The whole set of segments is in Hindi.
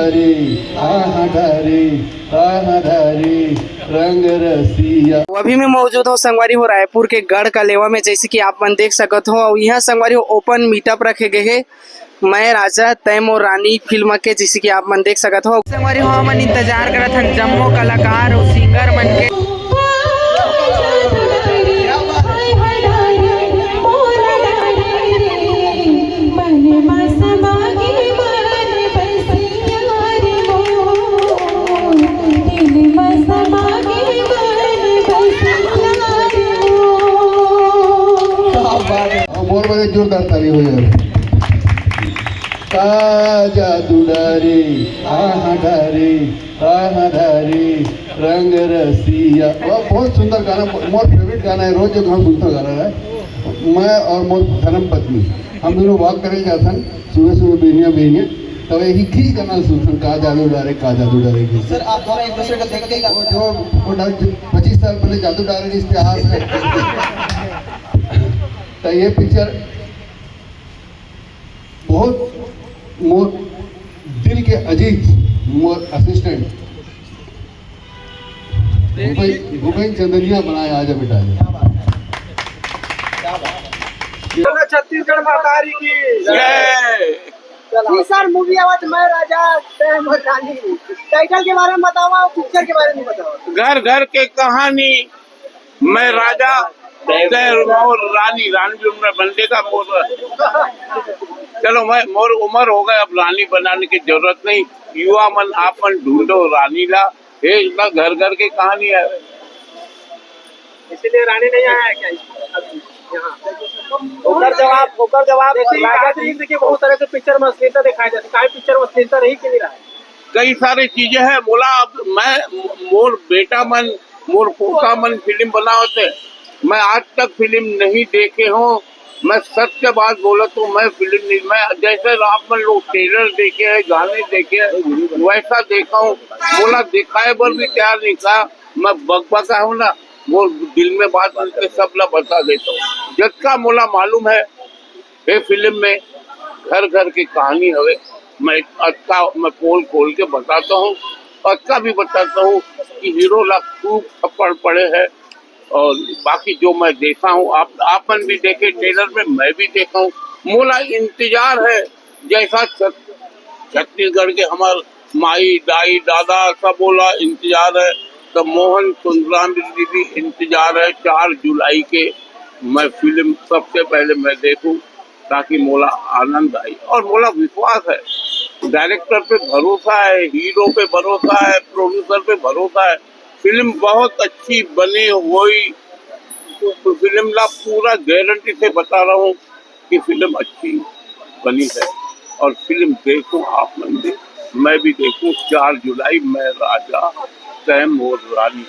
दुलारे आहा धारे रंग रसिया। अभी मैं मौजूद हूँ संगवारी हो रायपुर के गढ़ का लेवा में, जैसे कि आप मन देख सकते हो। यहाँ संगवारी ओपन मीटअप रखे गए है मैं राजा तैम और रानी फिल्म के, जैसे कि आप मन देख सकते हो। संगवारी हो मन इंतजार करत हन जम्मो कलाकार और सिंगर मन के। मोर मध्ये जोरदार ताली हो यार। ताजा दुलारे आहा धारे रंग रसिया। बहुत सुंदर गाना, मोर फेवरेट गाना है, रोज जो गाना सुनता गाना है। मैं और मोर धर्म पत्नी हम दोनों वॉक करें जाथन सुबह सुबह बेनिया तब एक ही गाना सुनथन का जादू डारे की। सर आप दोनों एक दूसरे को देख के वो जो 25 साल पहले जादू डारे की इतिहास है। तो ये पिक्चर बहुत मोर दिल के अजीज मोर असिस्टेंट भूपेन चंदनिया बनाया आज बेटा। छत्तीसगढ़ मातारी की जय। सर मूवी आवाज मैं राजा तैम और रानी, टाइटल के बारे में बताओ और पिक्चर के बारे में बताओ। घर घर के कहानी, मैं राजा तैम और रानी भी उम्र बनने का बोल। चलो मैं मोर उम्र हो गए, अब रानी बनाने की जरूरत नहीं। युवा मन आपन ढूंढो रानी ला, ये इतना घर घर की कहानी है। इसीलिए रानी नहीं आया है क्या होकर जवाब राजा की बहुत तरह से पिक्चर में अश्लीलता दिखाई जाती है। पिक्चर में अश्लीलता नहीं क्यों रहा है? कई सारी चीजें हैं बोला। अब मैं मोर बेटा मन मोर पोता मन फिल्म बनाते, मैं आज तक फिल्म नहीं देखे हूँ। मैं सत्य बात बोला तो मैं फिल्म नहीं, मैं जैसे आप मन लोग ट्रेलर देखे है, गाने देखे है, वैसा देखा हूँ। बोला दिखाए पर भी तैयार नहीं था। मैं बकबका हूँ ना, वो दिल में बात करके सब ला बता देता हूँ। जितना मोला मालूम है ये फिल्म में घर घर की कहानी हवे। मैं अच्छा मैं खोल के बताता हूँ, अच्छा भी बताता हूँ कि हीरो ला खूब थप्पड़ पड़े हैं। और बाकी जो मैं देखा हूँ, आपन भी देखे ट्रेलर में, मैं भी देखा हूँ। मोला इंतजार है जैसा छत्तीसगढ़ के हमार माई दाई दादा सब बोला इंतजार है, तो मोहन सुंदराम जी भी इंतजार है। 4 जुलाई के मैं फिल्म सबसे पहले मैं देखूं ताकि मोला आनंद आई। और मोला विश्वास है, डायरेक्टर पे भरोसा है, हीरो पे भरोसा है, प्रोड्यूसर पे भरोसा है। फिल्म बहुत अच्छी बनी हुई, तो फिल्म ला पूरा गारंटी से बता रहा हूँ कि फिल्म अच्छी बनी है। और फिल्म देखूं आप मन भी, मैं भी देखूं। 4 जुलाई मैं राजा तैम और रानी।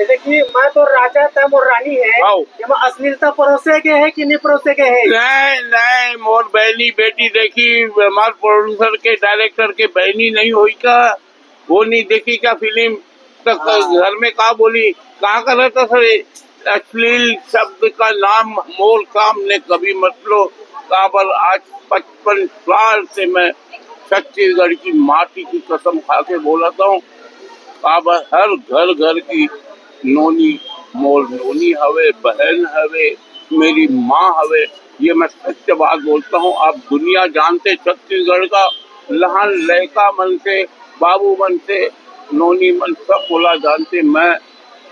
देखिए मैं तो राजा तैम और रानी है, ये अश्लीलता परोसे के है कि नहीं परोसे के है? नहीं मोर बहनी बेटी देखी, हमारे प्रोड्यूसर के डायरेक्टर के बहनी नहीं हुई का, वो नहीं देखी क्या फिल्म? तो घर में का बोली कहा कर रहा था सर, अश्लील शब्द का नाम मोर काम ने कभी मत लो। काबर आज 55 साल से मैं छत्तीसगढ़ की माटी की कसम खा के बोलाता हूँ, काबर हर घर की नोनी मोर नोनी हवे, बहन हवे, मेरी माँ हवे। ये मैं सत्य बात बोलता हूँ। आप दुनिया जानते छत्तीसगढ़ का लहान लड़का मन से, बाबू मन से, नोनी मन सब बोला जानते। मैं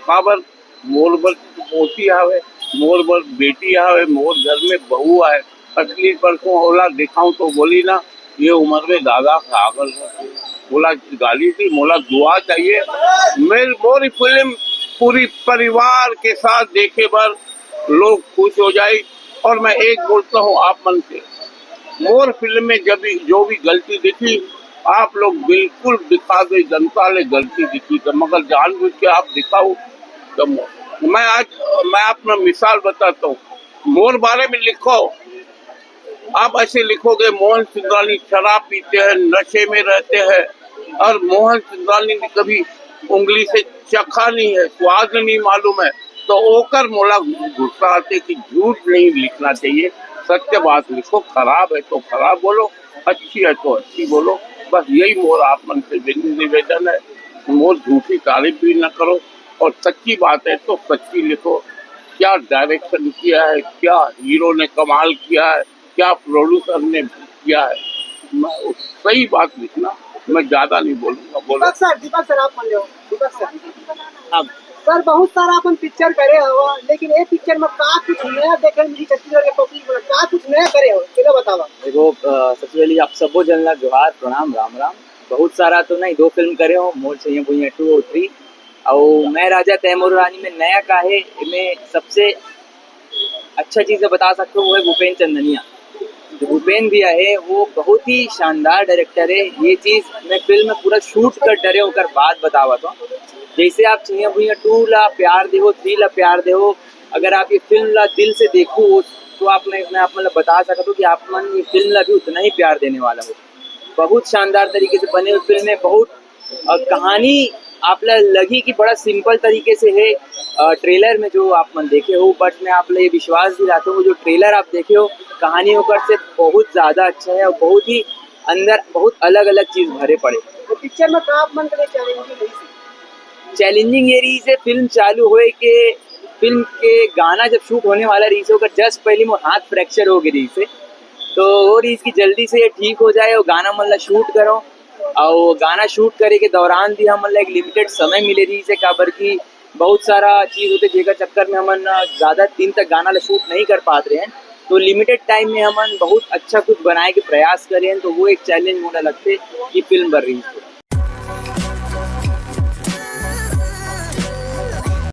काबर मोर बर पोती हवे, मोर बर बेटी हवे, मोर घर में बहू है। असली परसों होला दिखाऊं तो बोली ना ये उम्र में दादा खागल बोला गाली थी, मोला दुआ चाहिए। मोरी फिल्म पूरी परिवार के साथ देखे पर लोग खुश हो जाए। और मैं एक बोलता हूँ आप मन से, मोर फिल्म में जब जो भी गलती दिखी आप लोग बिल्कुल दिखा दे, जनता ले गलती दिखी तो मगर जानबूझ के आप दिखाओ। तो मैं अपना मिसाल बताता हूँ, मोर बारे में लिखो, आप ऐसे लिखोगे मोहन सुंदरानी शराब पीते हैं, नशे में रहते हैं, और मोहन सुंदरानी ने कभी उंगली से चखा नहीं है, स्वाद नहीं मालूम है, तो ओकर मोला गुस्सा आते कि झूठ नहीं लिखना चाहिए, सत्य बात लिखो। खराब है तो खराब बोलो, अच्छी है तो अच्छी बोलो। बस यही मोर आप मन से निवेदन है, मोर झूठी तारीफ भी न करो और सच्ची बात है तो सच्ची लिखो। क्या डायरेक्शन किया है, क्या हीरो ने कमाल किया है, क्या प्रोड्यूसर ने किया है, मैं उस सही बात लिखना। मैं ज्यादा नहीं बोलूंगा, बोलो। दीपक सर आप मान लो दीपक सर अब सर बहुत सारा अपन पिक्चर करे हो लेकिन ये पिक्चर में का कुछ नया देखे मिली छत्तीसगढ़ के पब्लिक में का कुछ नया करे हो चलो बतावा। देखो सबसे पहले आप सबको जनला जोहार प्रणाम राम राम। बहुत सारा तो नहीं, 2 फिल्म करे हो, मोर चाहिए भुइयां 2 और 3 और मैं राजा तैमूर रानी में नया का है। में सबसे अच्छा चीज़ बता सकते हो वो है भूपेन चंदनिया। जो भूपेन भैया है वो बहुत ही शानदार डायरेक्टर है। ये चीज़ मैं फिल्म में पूरा शूट कर डरे होकर बात बतावा तो जैसे आप चाहिए भुइयां 2 ला प्यार दे हो, 3 ला प्यार दे हो, अगर आप ये फिल्म ला दिल से देखो तो आप मैं आप मतलब बता सकता हूँ कि आप मन ये फिल्म ला भी उतना ही प्यार देने वाला हो। बहुत शानदार तरीके से बने हुए फिल्म है। बहुत कहानी आप लगी कि बड़ा सिंपल तरीके से है ट्रेलर में जो आप मन देखे हो, बट मैं आप ये विश्वास दिलाता हूँ जो ट्रेलर आप देखे हो कहानी होकर से बहुत ज़्यादा अच्छा है और बहुत ही अंदर बहुत अलग अलग चीज़ भरे पड़े। तो पिक्चर में का आप मन करे चैलेंजिंग चैलेंजिंग ये रही से फिल्म चालू हुए कि फिल्म के गाना जब शूट होने वाला रही से होकर जस्ट पहले वो हाथ फ्रैक्चर हो गई रही से, तो वो रही इसकी जल्दी से ये ठीक हो जाए और गाना मतलब शूट करो। और गाना शूट करे के दौरान भी हम मतलब एक लिमिटेड समय मिले रही से काबर की बहुत सारा चीज़ होते जेकर चक्कर में हमन ज़्यादा दिन तक गाना ला शूट नहीं कर पाते रहे हैं, तो लिमिटेड टाइम में हमन बहुत अच्छा कुछ बनाए के प्रयास करें, तो वो एक चैलेंज मुझे लगते कि फिल्म बन रही है।